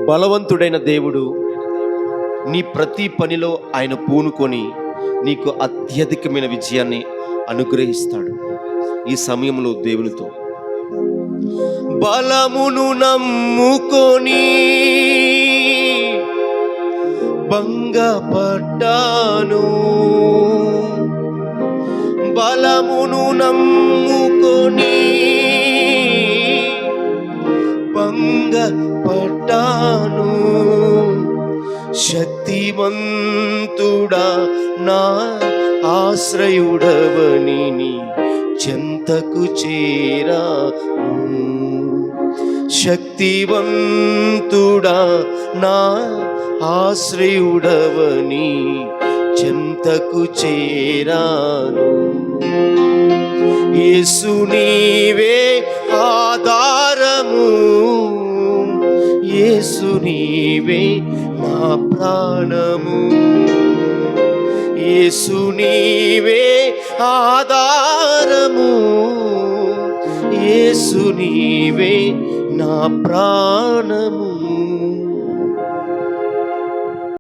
బలవంతుడైన దేవుడు నీ ప్రతి పనిలో ఆయన పూనుకొని నీకు అత్యధికమైన విజయాన్ని అనుగ్రహిస్తాడు. ఈ సమయంలో దేవునితో బలమును నమ్ముకొని భంగపడ్డాను, బలమును నమ్ముకొని భంగపడ్డాను. శక్తివంతుడా నా ఆశ్రయుడవని నీ చెంతకు చేరాను. శక్తివంతుడా నా ఆశ్రయుడవని చెంతకు చేరాను. యేసు నీవే ఆధారము, యేసు నీవే నా ప్రాణము, యేసు నీవే ఆధారము, యేసు నీవే నా ప్రాణము.